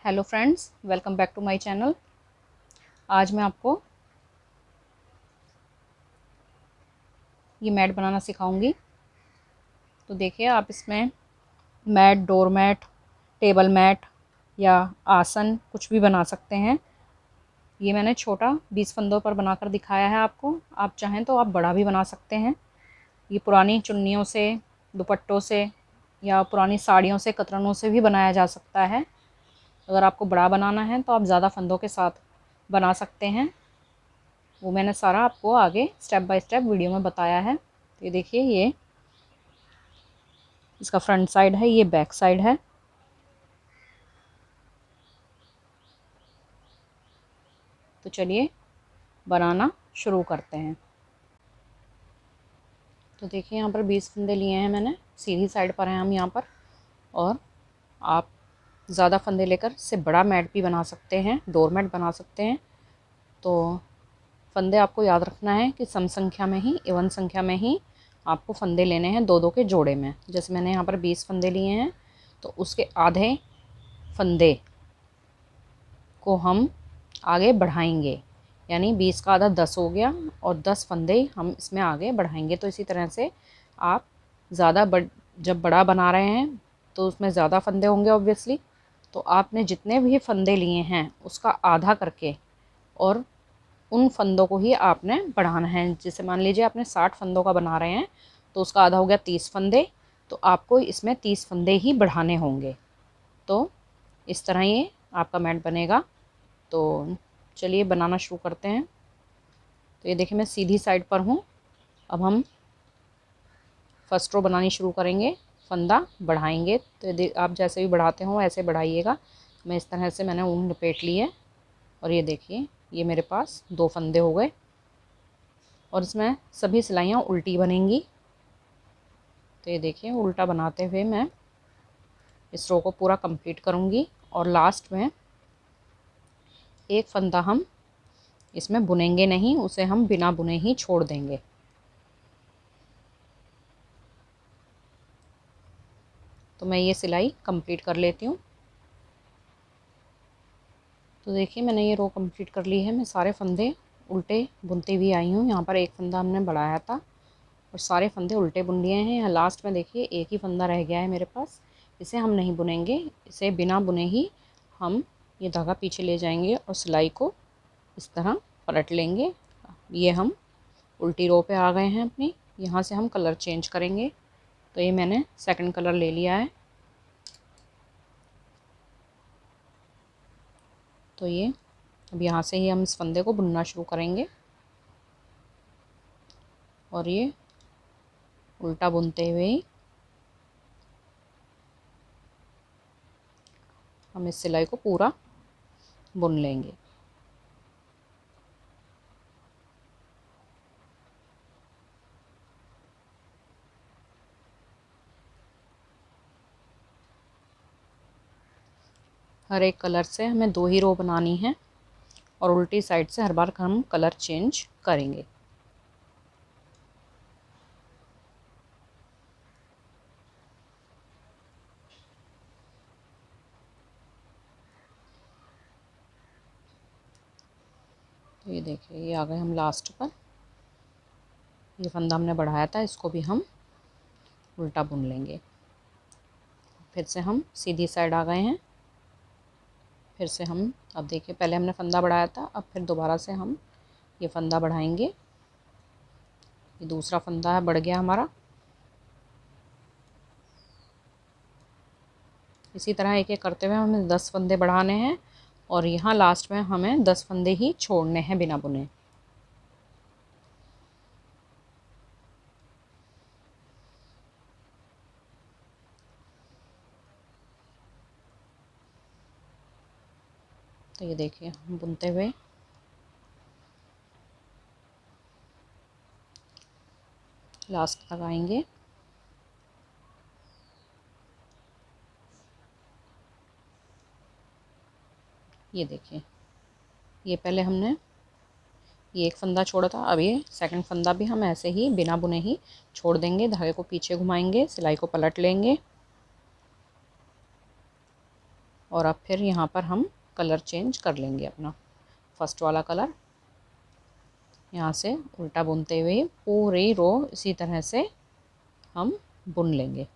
Hello friends, welcome back to my channel. आज मैं आपको ये मैट बनाना सिखाऊंगी। तो देखिए, आप इसमें mat, door mat, table mat या आसन कुछ भी बना सकते हैं। ये मैंने छोटा 20 फंदों पर बनाकर दिखाया है आपको। आप चाहें तो आप बड़ा भी बना सकते हैं। ये पुरानी चुन्नियों से, दुपट्टों से या पुरानी साड़ियों से, कतरनों से भी बनाया जा सकता है। अगर आपको बड़ा बनाना है तो आप ज़्यादा फंदों के साथ बना सकते हैं। वो मैंने सारा आपको आगे स्टेप बाय स्टेप वीडियो में बताया है। तो ये देखिए, ये इसका फ्रंट साइड है, ये बैक साइड है। तो चलिए बनाना शुरू करते हैं। तो देखिए, यहाँ पर 20 फंदे लिए हैं मैंने, सीधी साइड पर हैं हम यहाँ पर। और आप ज़्यादा फंदे लेकर इससे बड़ा मैट भी बना सकते हैं, डोर मैट बना सकते हैं। तो फंदे आपको याद रखना है कि सम संख्या में ही, एवन संख्या में ही आपको फंदे लेने हैं, दो दो के जोड़े में। जैसे मैंने यहाँ पर 20 फंदे लिए हैं, तो उसके आधे फंदे को हम आगे बढ़ाएंगे, यानी 20 का आधा 10 हो गया और 10 फंदे हम इसमें आगे बढ़ाएंगे। तो इसी तरह से आप जब बड़ा बना रहे हैं तो उसमें ज़्यादा फंदे होंगे ऑब्वियसली। तो आपने जितने भी फंदे लिए हैं उसका आधा करके और उन फंदों को ही आपने बढ़ाना है। जैसे मान लीजिए आपने 60 फंदों का बना रहे हैं, तो उसका आधा हो गया 30 फंदे। तो आपको इसमें 30 फंदे ही बढ़ाने होंगे। तो इस तरह ये आपका मैट बनेगा। तो चलिए बनाना शुरू करते हैं। तो ये देखिए, मैं सीधी साइड पर हूँ। अब हम फर्स्ट रो बनानी शुरू करेंगे, फंदा बढ़ाएंगे। तो आप जैसे भी बढ़ाते हो ऐसे बढ़ाइएगा। मैं इस तरह से मैंने ऊन लपेट ली है। और ये देखिए, ये मेरे पास 2 फंदे हो गए और इसमें सभी सिलाइयाँ उल्टी बनेंगी। तो ये देखिए, उल्टा बनाते हुए मैं इस रो को पूरा कंप्लीट करूँगी और लास्ट में एक फंदा हम इसमें बुनेंगे नहीं, उसे हम बिना बुने ही छोड़ देंगे। तो मैं ये सिलाई कंप्लीट कर लेती हूँ। तो देखिए, मैंने ये रो कंप्लीट कर ली है। मैं सारे फंदे उल्टे बुनती हुई आई हूँ। यहाँ पर एक फंदा हमने बढ़ाया था और सारे फंदे उल्टे बुन लिए हैं। यहाँ लास्ट में देखिए एक ही फंदा रह गया है मेरे पास। इसे हम नहीं बुनेंगे, इसे बिना बुने ही हम ये धागा पीछे ले जाएंगे और सिलाई को इस तरह पलट लेंगे। ये हम उल्टी रो पे आ गए हैं अपनी। यहाँ से हम कलर चेंज करेंगे। तो ये मैंने सेकंड कलर ले लिया है। तो ये अब यहाँ से ही हम इस फंदे को बुनना शुरू करेंगे और ये उल्टा बुनते हुए ही हम इस सिलाई को पूरा बुन लेंगे। हर एक कलर से हमें 2 ही रो बनानी है और उल्टी साइड से हर बार हम कलर चेंज करेंगे। तो ये देखिए, ये आ गए हम लास्ट पर। ये फंदा हमने बढ़ाया था, इसको भी हम उल्टा बुन लेंगे। फिर से हम सीधी साइड आ गए हैं। फिर से हम, अब देखिए, पहले हमने फंदा बढ़ाया था, अब फिर दोबारा से हम ये फंदा बढ़ाएंगे। ये दूसरा फंदा है, बढ़ गया हमारा। इसी तरह एक एक करते हुए हमें 10 फंदे बढ़ाने हैं और यहाँ लास्ट में हमें 10 फंदे ही छोड़ने हैं बिना बुने। तो ये देखिए, हम बुनते हुए लास्ट तक आएंगे। ये देखिए, ये पहले हमने ये एक फंदा छोड़ा था, अब ये सेकंड फंदा भी हम ऐसे ही बिना बुने ही छोड़ देंगे। धागे को पीछे घुमाएंगे, सिलाई को पलट लेंगे और अब फिर यहाँ पर हम कलर चेंज कर लेंगे अपना। फर्स्ट वाला कलर यहाँ से उल्टा बुनते हुए पूरी रो इसी तरह से हम बुन लेंगे।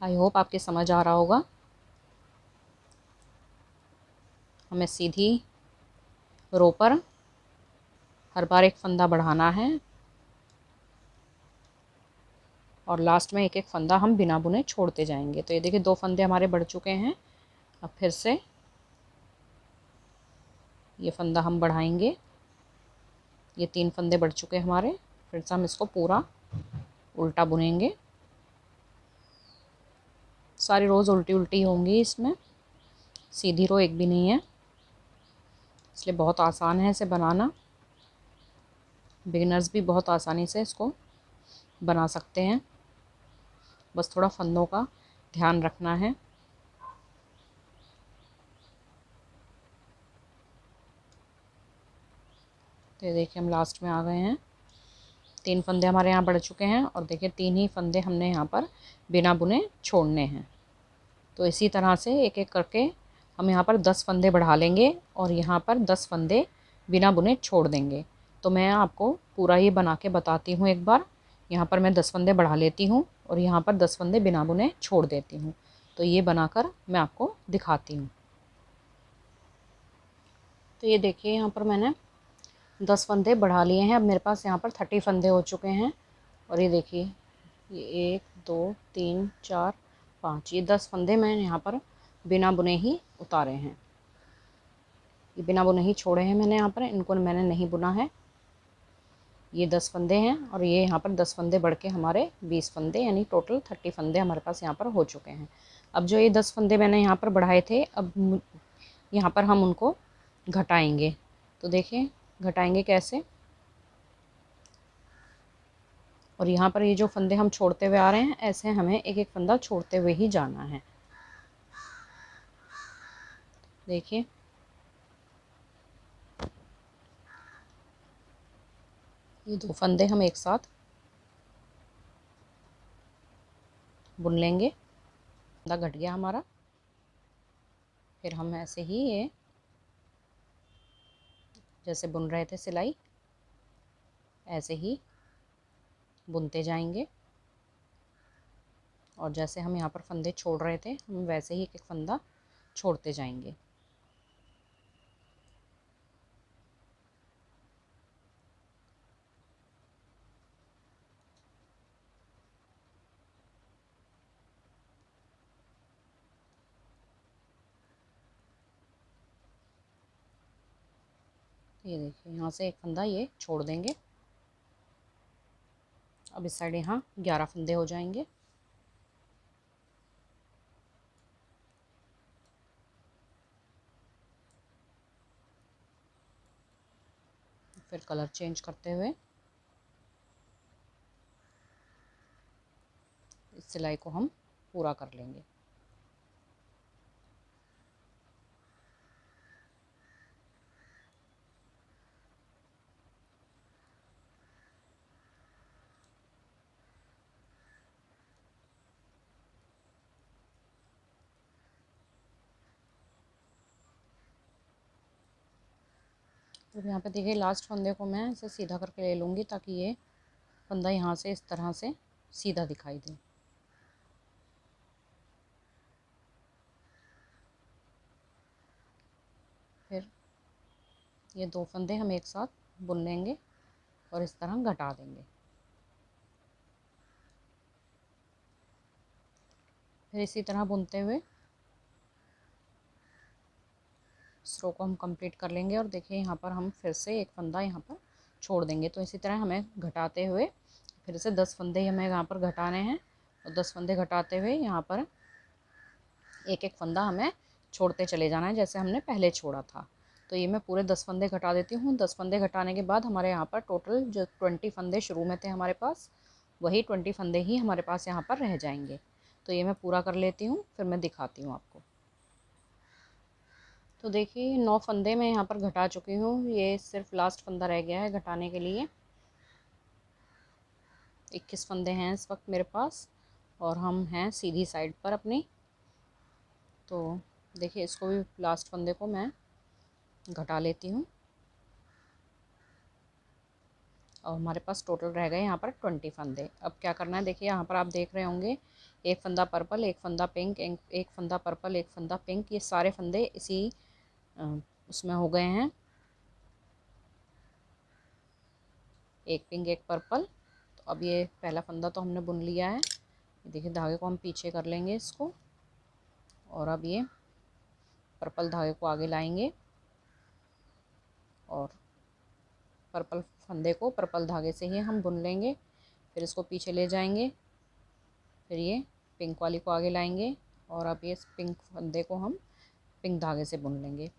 आई होप आपके समझ आ रहा होगा। हमें सीधी रो पर हर बार एक फंदा बढ़ाना है और लास्ट में एक एक फंदा हम बिना बुने छोड़ते जाएंगे। तो ये देखिए 2 फंदे हमारे बढ़ चुके हैं। अब फिर से ये फंदा हम बढ़ाएंगे। ये 3 फंदे बढ़ चुके हमारे। फिर से हम इसको पूरा उल्टा बुनेंगे। सारी रोज़ उल्टी उल्टी होंगी, इसमें सीधी रो एक भी नहीं है, इसलिए बहुत आसान है इसे बनाना। बिगिनर्स भी बहुत आसानी से इसको बना सकते हैं, बस थोड़ा फंदों का ध्यान रखना है। तो ये देखिए हम लास्ट में आ गए हैं। 3 फंदे हमारे यहाँ बढ़ चुके हैं और देखिए 3 ही फंदे हमने यहाँ पर बिना बुने छोड़ने हैं। तो इसी तरह से एक एक करके हम यहाँ पर 10 फंदे बढ़ा लेंगे और यहाँ पर 10 फंदे बिना बुने छोड़ देंगे। तो मैं आपको पूरा ये बना के बताती हूँ एक बार। यहाँ पर मैं 10 फंदे बढ़ा लेती हूँ और यहाँ पर 10 फंदे बिना बुने छोड़ देती हूँ। तो ये बनाकर मैं आपको दिखाती हूँ। तो ये देखिए यहाँ पर मैंने 10 फंदे बढ़ा लिए हैं। अब मेरे पास यहाँ पर 30 फंदे हो चुके हैं। और ये देखिए ये 1 2 3 4 5 ये 10 फंदे मैंने यहाँ पर बिना बुने ही उतारे हैं। ये बिना बुने ही छोड़े हैं मैंने यहाँ पर, इनको मैंने नहीं बुना है। ये 10 फंदे हैं और ये यहाँ पर 10 फंदे बढ़ के हमारे 20 फंदे यानी टोटल 30 फंदे हमारे पास यहाँ पर हो चुके हैं। अब जो ये 10 फंदे मैंने यहाँ पर बढ़ाए थे, अब यहाँ पर हम उनको घटाएंगे। तो देखिए घटाएंगे कैसे। और यहाँ पर ये जो फंदे हम छोड़ते हुए आ रहे हैं, ऐसे हमें एक एक फंदा छोड़ते हुए ही जाना है। देखिए ये 2 फंदे हम एक साथ बुन लेंगे। फंदा घट गया हमारा। फिर हम ऐसे ही ये जैसे बुन रहे थे सिलाई, ऐसे ही बुनते जाएंगे। और जैसे हम यहाँ पर फंदे छोड़ रहे थे, हम वैसे ही एक एक फंदा छोड़ते जाएंगे। ये देखिए यहाँ से एक फंदा ये छोड़ देंगे। अब इस साइड यहाँ 11 फंदे हो जाएंगे। फिर कलर चेंज करते हुए इस सिलाई को हम पूरा कर लेंगे। तो यहाँ पे देखिए लास्ट फंदे को मैं इसे सीधा करके ले लूँगी ताकि ये फंदा यहाँ से इस तरह से सीधा दिखाई दे। फिर ये 2 फंदे हम एक साथ बुन लेंगे और इस तरह घटा देंगे। फिर इसी तरह बुनते हुए इस रो को हम कंप्लीट कर लेंगे। और देखिए यहाँ पर हम फिर से एक फंदा यहाँ पर छोड़ देंगे। तो इसी तरह हमें घटाते हुए फिर से 10 फंदे ही हमें यहाँ पर घटाने हैं और 10 फंदे घटाते हुए यहाँ पर एक एक फंदा हमें छोड़ते चले जाना है जैसे हमने पहले छोड़ा था। तो ये मैं पूरे 10 फंदे घटा देती हूँ। 10 फंदे घटाने के बाद हमारे यहाँ पर टोटल जो 20 फंदे शुरू में थे हमारे पास, वही 20 फंदे ही हमारे पास यहाँ पर रह जाएंगे। तो ये मैं पूरा कर लेती हूँ, फिर मैं दिखाती हूँ आपको। तो देखिए 9 फंदे मैं यहाँ पर घटा चुकी हूँ, ये सिर्फ लास्ट फंदा रह गया है घटाने के लिए। 21 फंदे हैं इस वक्त मेरे पास और हम हैं सीधी साइड पर अपनी। तो देखिए इसको भी लास्ट फंदे को मैं घटा लेती हूँ और हमारे पास टोटल रह गए यहाँ पर 20 फंदे। अब क्या करना है, देखिए यहाँ पर आप देख रहे होंगे एक फंदा पर्पल, एक फंदा पिंक, एक फंदा पर्पल, एक फंदा पिंक, ये सारे फंदे इसी उसमें हो गए हैं, एक पिंक एक पर्पल। तो अब ये पहला फंदा तो हमने बुन लिया है। देखिए धागे को हम पीछे कर लेंगे इसको और अब ये पर्पल धागे को आगे लाएंगे और पर्पल फंदे को पर्पल धागे से ही हम बुन लेंगे। फिर इसको पीछे ले जाएंगे, फिर ये पिंक वाली को आगे लाएंगे और अब ये पिंक फंदे को हम पिंक धागे से बुन लेंगे।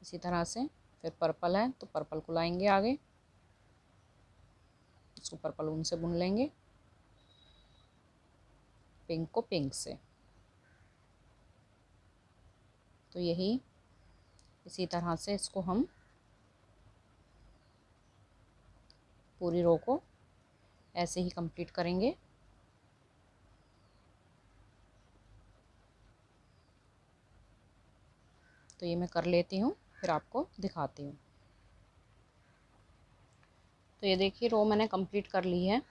इसी तरह से फिर पर्पल है तो पर्पल को लाएंगे आगे, इसको पर्पल ऊन से बुन लेंगे, पिंक को पिंक से। तो यही इसी तरह से इसको हम पूरी रो को ऐसे ही कंप्लीट करेंगे। तो ये मैं कर लेती हूँ फिर आपको दिखाती हूँ। तो ये देखिए रो मैंने कंप्लीट कर ली है।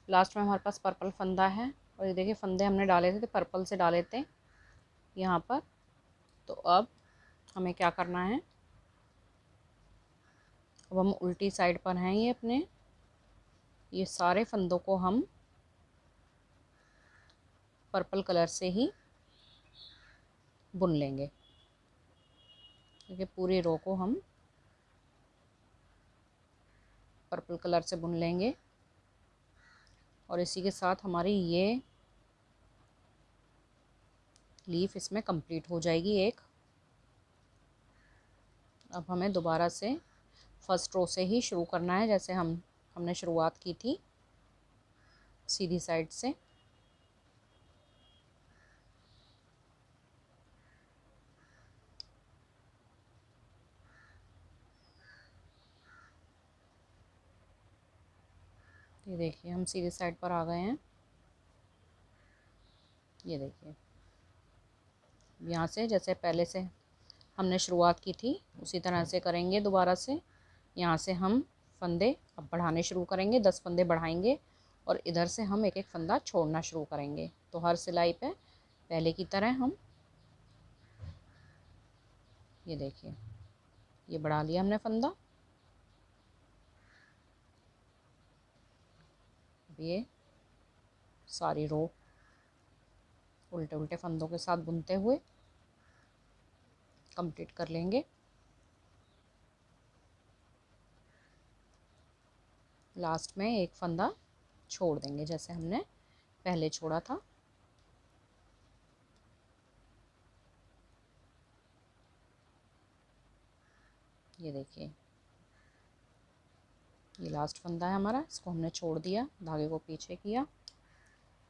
लास्ट में हमारे पास पर्पल फंदा है और ये देखिए फंदे हमने डाले थे पर्पल से डाले थे यहाँ पर। तो अब हमें क्या करना है, अब हम उल्टी साइड पर हैं ये अपने, ये सारे फंदों को हम पर्पल कलर से ही बुन लेंगे। देखिए पूरी रो को हम पर्पल कलर से बुन लेंगे और इसी के साथ हमारी ये लीफ इसमें कंप्लीट हो जाएगी एक। अब हमें दोबारा से फर्स्ट रो से ही शुरू करना है जैसे हमने शुरुआत की थी सीधी साइड से। ये देखिए हम सीधी साइड पर आ गए हैं। ये देखिए यहाँ से जैसे पहले से हमने शुरुआत की थी उसी तरह से करेंगे दोबारा से। यहाँ से हम फंदे अब बढ़ाने शुरू करेंगे, 10 फंदे बढ़ाएंगे और इधर से हम एक एक फंदा छोड़ना शुरू करेंगे। तो हर सिलाई पे पहले की तरह हम ये देखिए ये बढ़ा लिया हमने फंदा। अब ये सारी रो उल्टे उल्टे फंदों के साथ बुनते हुए कंप्लीट कर लेंगे। लास्ट में एक फंदा छोड़ देंगे जैसे हमने पहले छोड़ा था। ये देखिए ये लास्ट फंदा है हमारा, इसको हमने छोड़ दिया, धागे को पीछे किया,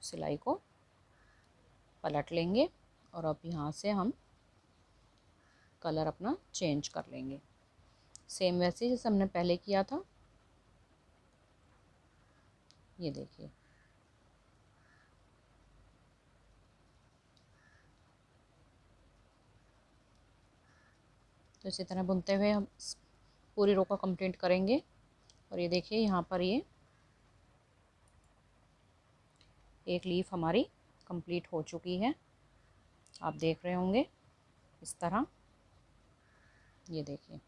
सिलाई को पलट लेंगे और अब यहाँ से हम कलर अपना चेंज कर लेंगे सेम वैसे जैसे हमने पहले किया था। ये देखिए तो इसी तरह बुनते हुए हम पूरी रो को कंप्लीट करेंगे। और ये देखिए यहाँ पर ये एक लीफ हमारी कंप्लीट हो चुकी है, आप देख रहे होंगे इस तरह। ये देखिए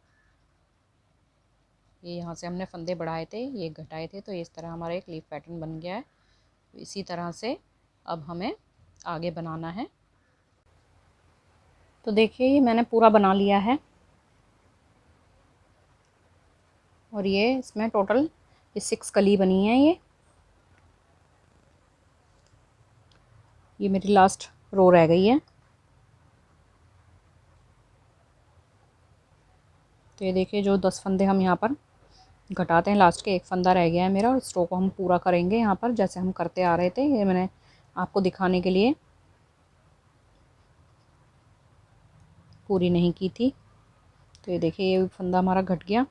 ये यहाँ से हमने फंदे बढ़ाए थे, ये घटाए थे, तो इस तरह हमारा एक लीफ पैटर्न बन गया है। तो इसी तरह से अब हमें आगे बनाना है। तो देखिए ये मैंने पूरा बना लिया है और ये इसमें टोटल ये 6 कली बनी है। ये मेरी लास्ट रो रह गई है। तो ये देखिए जो 10 फंदे हम यहाँ पर घटाते हैं, लास्ट के एक फंदा रह गया है मेरा और इस रो को हम पूरा करेंगे यहाँ पर जैसे हम करते आ रहे थे। ये मैंने आपको दिखाने के लिए पूरी नहीं की थी। तो ये देखिए ये फंदा हमारा घट गया।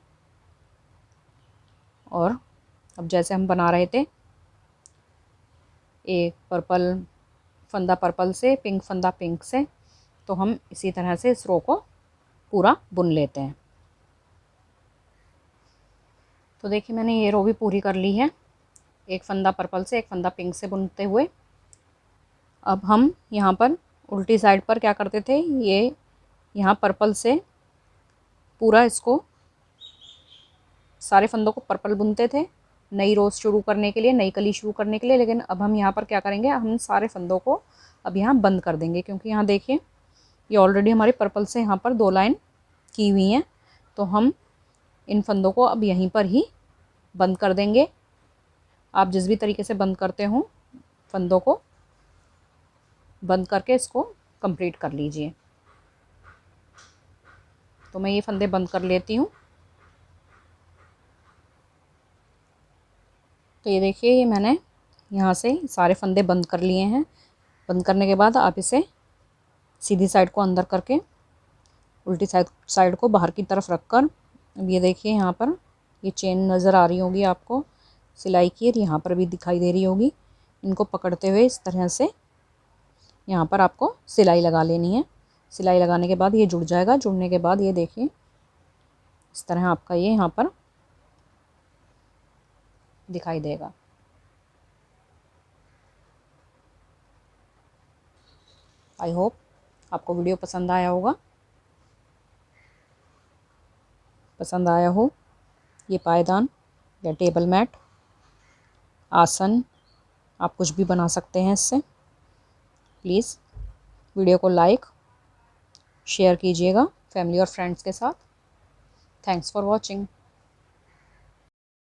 और अब जैसे हम बना रहे थे, एक पर्पल फंदा पर्पल से, पिंक फंदा पिंक से, तो हम इसी तरह से इस रो को पूरा बुन लेते हैं। तो देखिए मैंने ये रो भी पूरी कर ली है, एक फंदा पर्पल से एक फंदा पिंक से बुनते हुए। अब हम यहाँ पर उल्टी साइड पर क्या करते थे, ये यहाँ पर्पल से पूरा इसको सारे फंदों को पर्पल बुनते थे नई रोज़ शुरू करने के लिए, नई कली शुरू करने के लिए। लेकिन अब हम यहाँ पर क्या करेंगे, हम सारे फंदों को अब यहाँ बंद कर देंगे, क्योंकि यहाँ देखिए ये ऑलरेडी हमारी पर्पल से यहाँ पर 2 लाइन की हुई हैं। तो हम इन फंदों को अब यहीं पर ही बंद कर देंगे। आप जिस भी तरीके से बंद करते हो, फंदों को बंद करके इसको कंप्लीट कर लीजिए। तो मैं ये फंदे बंद कर लेती हूँ। तो ये देखिए ये मैंने यहाँ से सारे फंदे बंद कर लिए हैं। बंद करने के बाद आप इसे सीधी साइड को अंदर करके उल्टी साइड को बाहर की तरफ रखकर, अब ये देखिए यहाँ पर ये चेन नज़र आ रही होगी आपको सिलाई की, और यहाँ पर भी दिखाई दे रही होगी। इनको पकड़ते हुए इस तरह से यहाँ पर आपको सिलाई लगा लेनी है। सिलाई लगाने के बाद ये जुड़ जाएगा। जुड़ने के बाद ये देखिए इस तरह आपका ये यहाँ पर दिखाई देगा। आई होप आपको वीडियो पसंद आया होगा। पसंद आया हो ये पायदान या टेबल मैट, आसन, आप कुछ भी बना सकते हैं इससे। प्लीज़ वीडियो को लाइक शेयर कीजिएगा फैमिली और फ्रेंड्स के साथ। Thanks for watching.